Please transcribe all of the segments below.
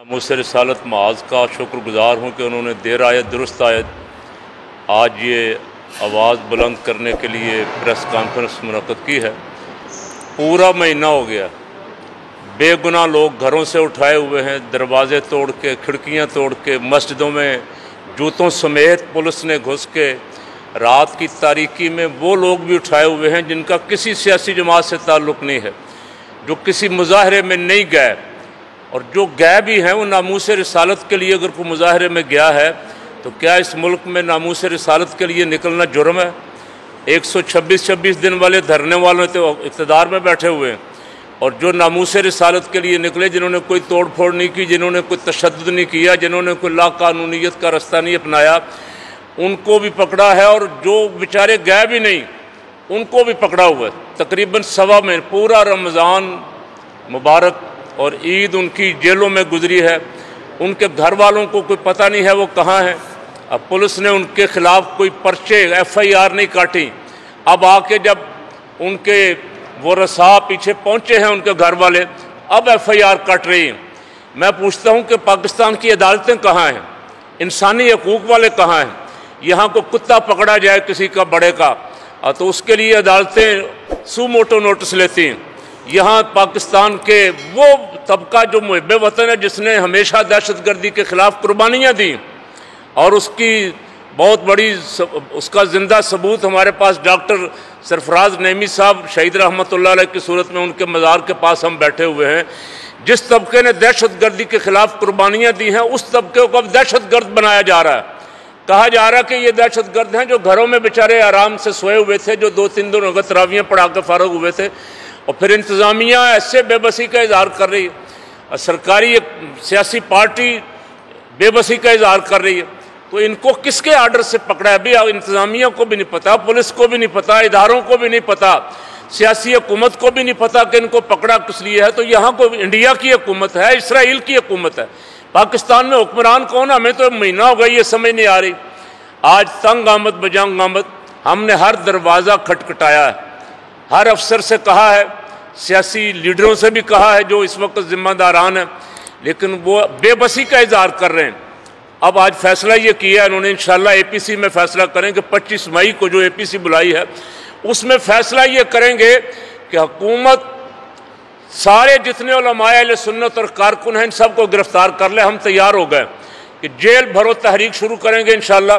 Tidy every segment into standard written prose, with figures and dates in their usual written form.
मुझसे रिसालत माज का शुक्रगुजार हूँ कि उन्होंने देर आयत दुरुस्त आयत आज ये आवाज़ बुलंद करने के लिए प्रेस कॉन्फ्रेंस मुनक़्क़द की है। पूरा महीना हो गया, बेगुनाह लोग घरों से उठाए हुए हैं, दरवाजे तोड़ के, खिड़कियाँ तोड़ के, मस्जिदों में जूतों समेत पुलिस ने घुस के, रात की तारीकी में वो लोग भी उठाए हुए हैं जिनका किसी सियासी जमात से ताल्लुक़ नहीं है, जो किसी मुजाहरे में नहीं गए, और जो गए भी हैं वो नामूस रिसालत के लिए अगर कोई मुजाहरे में गया है तो क्या इस मुल्क में नामूस रिसालत के लिए निकलना जुर्म है? 126 दिन वाले धरने वालों तो इक़्तिदार में बैठे हुए हैं, और जो नामूस रिसालत के लिए निकले, जिन्होंने कोई तोड़ फोड़ नहीं की, जिन्होंने कोई तशद्दुद नहीं किया, जिन्होंने कोई लाक़ानूनियत का रास्ता नहीं अपनाया, उनको भी पकड़ा है, और जो बेचारे गए भी नहीं उनको भी पकड़ा हुआ है। तकरीबन सवा में पूरा रमज़ान मुबारक और ईद उनकी जेलों में गुजरी है। उनके घर वालों को कोई पता नहीं है वो कहाँ हैं। अब पुलिस ने उनके ख़िलाफ़ कोई पर्चे FIR नहीं काटी। अब आके जब उनके वो रसा पीछे पहुँचे हैं उनके घर वाले, अब FIR काट रही हैं। मैं पूछता हूँ कि पाकिस्तान की अदालतें कहाँ हैं? इंसानी हकूक़ वाले कहाँ हैं? यहाँ को कुत्ता पकड़ा जाए किसी का बड़े का तो उसके लिए अदालतें सू मोटो नोटिस लेती हैं। यहाँ पाकिस्तान के वो तबका जो मुहिब्बे वतन है, जिसने हमेशा दहशतगर्दी के ख़िलाफ़ कुर्बानियाँ दी, और उसकी बहुत बड़ी उसका ज़िंदा सबूत हमारे पास डॉक्टर सरफराज नईमी साहब शहीद रहमतुल्लाह अलैह की सूरत में उनके मज़ार के पास हम बैठे हुए हैं। जिस तबके ने दहशतगर्दी के ख़िलाफ़ कुर्बानियाँ दी हैं, उस तबके को अब दहशतगर्द बनाया जा रहा है। कहा जा रहा है कि ये दहशतगर्द हैं जो घरों में बेचारे आराम से सोए हुए थे, जो 2-3 दिन अगर तरावियाँ पढ़ा के फ़ारग हुए थे, और फिर इंतज़ामिया ऐसे बेबसी का इज़हार कर रही है, और सरकारी सियासी पार्टी बेबसी का इज़हार कर रही है। तो इनको किसके आर्डर से पकड़ा है? अभी इंतज़ामिया को भी नहीं पता, पुलिस को भी नहीं पता, इदारों को भी नहीं पता, सियासी हुकूमत को भी नहीं पता कि इनको पकड़ा किस लिए है। तो यहाँ को इंडिया की हुकूमत है, इसराइल की हुकूमत है, पाकिस्तान में हुक्मरान कौन? हमें तो महीना हो गया ये समझ नहीं आ रही। आज तंग आमद बजंग आमद, हमने हर दरवाज़ा खटखटाया है, हर अफसर से कहा है, सियासी लीडरों से भी कहा है जो इस वक्त ज़िम्मेदारान हैं, लेकिन वो बेबसी का इज़हार कर रहे हैं। अब आज फैसला ये किया उन्होंने, इंशाअल्लाह APC में फैसला करेंगे। 25 मई को जो APC बुलाई है उसमें फैसला ये करेंगे कि हुकूमत सारे जितने उलमाए अहले सुन्नत और कारकुन हैं इन सब को गिरफ्तार कर ले। हम तैयार हो गए कि जेल भरो तहरीक शुरू करेंगे इंशाअल्लाह।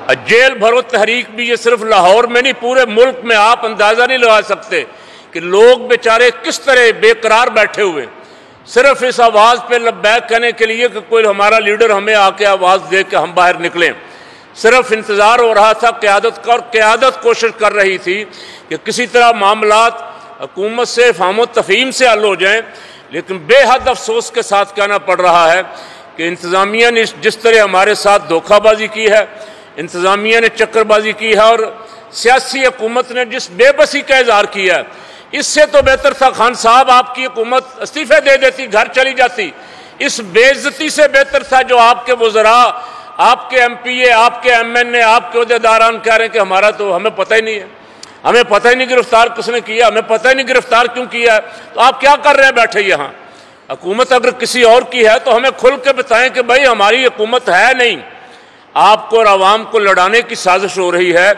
और जेल भरो तहरीक भी ये सिर्फ लाहौर में नहीं, पूरे मुल्क में आप अंदाज़ा नहीं लगा सकते कि लोग बेचारे किस तरह बेकरार बैठे हुए, सिर्फ इस आवाज़ पे लब्बैक कहने के लिए कि कोई हमारा लीडर हमें आके आवाज़ दे के हम बाहर निकलें। सिर्फ इंतज़ार हो रहा था क़यादत का, और क़यादत कोशिश कर रही थी कि किसी तरह मामलात हुकूमत से फ़हम तफ़हीम से हल हो जाएँ। लेकिन बेहद अफसोस के साथ कहना पड़ रहा है कि इंतज़ामिया ने जिस तरह हमारे साथ धोखाबाजी की है, इंतज़ामिया ने चक्करबाजी की है, और सियासी हुकूमत ने जिस बेबसी का इज़हार किया है, इससे तो बेहतर था खान साहब आपकी हुकूमत इस्तीफ़े दे देती, घर चली जाती। इस बेइज्जती से बेहतर था जो आपके वज़रा, आपके MPA, आपके MNA, आपके ओहदेदारान कह रहे हैं कि हमारा तो हमें पता ही नहीं है, हमें पता ही नहीं गिरफ्तार किसने किया, हमें पता ही नहीं गिरफ्तार क्यों किया है। तो आप क्या कर रहे हैं बैठे यहाँ? हुकूमत अगर किसी और की है तो हमें खुल के बताएं कि भाई हमारी हुकूमत है नहीं। आपको और आवाम को लड़ाने की साजिश हो रही है।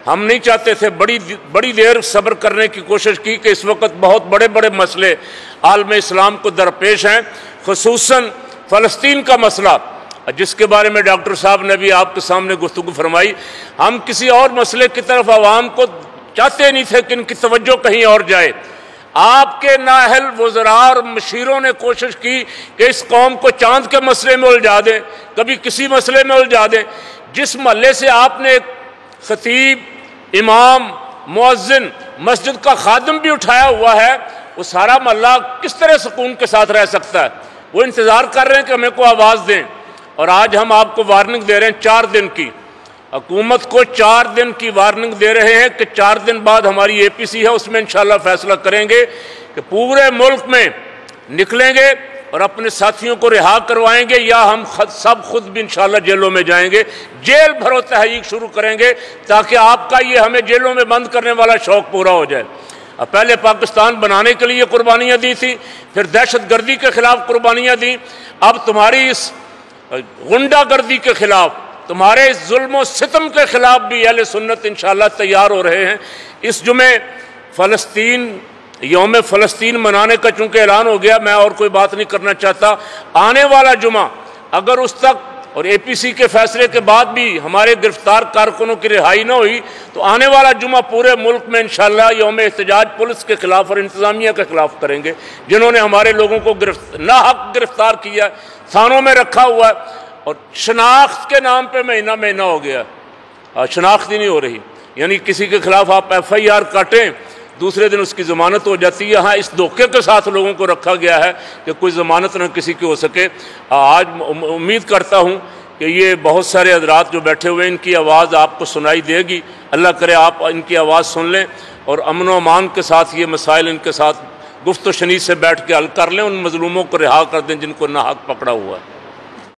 हम नहीं चाहते थे, बड़ी देर सब्र करने की कोशिश की कि इस वक्त बहुत बड़े बड़े मसले आलम इस्लाम को दरपेश हैं, खुसूसन फ़लस्तीन का मसला, जिसके बारे में डॉक्टर साहब ने भी आपके सामने गुफ्तगू फरमाई। हम किसी और मसले की तरफ आवाम को चाहते नहीं थे कि इनकी तवज्जो कहीं और जाए। आपके नाअहल वज़रा और मशीरों ने कोशिश की कि इस कौम को चांद के मसले में उलझा दें, कभी किसी मसले में उलझा दें। जिस महल्ले से आपने खतीब, इमाम, मुअज्जिन, मस्जिद का खादिम भी उठाया हुआ है, वो सारा महल्ला किस तरह सुकून के साथ रह सकता है? वो इंतज़ार कर रहे हैं कि हमें को आवाज़ दें। और आज हम आपको वार्निंग दे रहे हैं 4 दिन की, हुकूमत को 4 दिन की वार्निंग दे रहे हैं कि 4 दिन बाद हमारी APC है, उसमें इंशाअल्लाह फैसला करेंगे कि पूरे मुल्क में निकलेंगे और अपने साथियों को रिहा करवाएंगे, या हम सब खुद भी इंशाअल्लाह जेलों में जाएंगे। जेल भरो तहरीक शुरू करेंगे ताकि आपका ये हमें जेलों में बंद करने वाला शौक़ पूरा हो जाए। پہلے پاکستان بنانے کے لیے قربانیاں دی تھی، پھر دہشت گردی کے خلاف قربانیاں دیں، اب تمہاری اس غنڈہ گردی کے خلاف، تمہارے اس ظلم و ستم کے خلاف بھی اہل سنت انشاءاللہ تیار ہو رہے ہیں۔ اس جمعے یوم فلسطین منانے کا چونکہ اعلان ہو گیا، میں اور کوئی بات نہیں کرنا چاہتا۔ آنے والا جمعہ اگر اس تک اور اے پی سی کے فیصلے کے بعد بھی ہمارے گرفتار کارکنوں کی رہائی نہ ہوئی تو آنے والا جمعہ پورے ملک میں انشاءاللہ یوم احتجاج پولیس کے خلاف اور انتظامیہ کے خلاف کریں گے، جنہوں نے ہمارے لوگوں کو ناحق گرفتار کیا ہے، تھانوں میں رکھا ہوا ہے، اور شناخت کے نام پہ مہینہ ہو گیا، شناخت ہی نہیں ہو رہی۔ یعنی کسی کے خلاف آپ ایف آئی آر کاٹیں، دوسرے دن اس کی ضمانت ہو جاتی ہے۔ ہاں اس دھوکے کے ساتھ لوگوں کو رکھا گیا ہے کہ کوئی ضمانت نہ کسی کی ہو سکے۔ آج امید کرتا ہوں کہ یہ بہت سارے حضرات جو بیٹھے ہوئے ان کی آواز آپ کو سنائی دے گی، اللہ کرے آپ ان کی آواز سن لیں اور امن و امان کے ساتھ یہ مسائل ان کے ساتھ گفت و شنید سے بیٹھ کے حل کر لیں، ان مظلوموں کو رہا کر دیں جن کو ناحق پکڑا ہوا ہے۔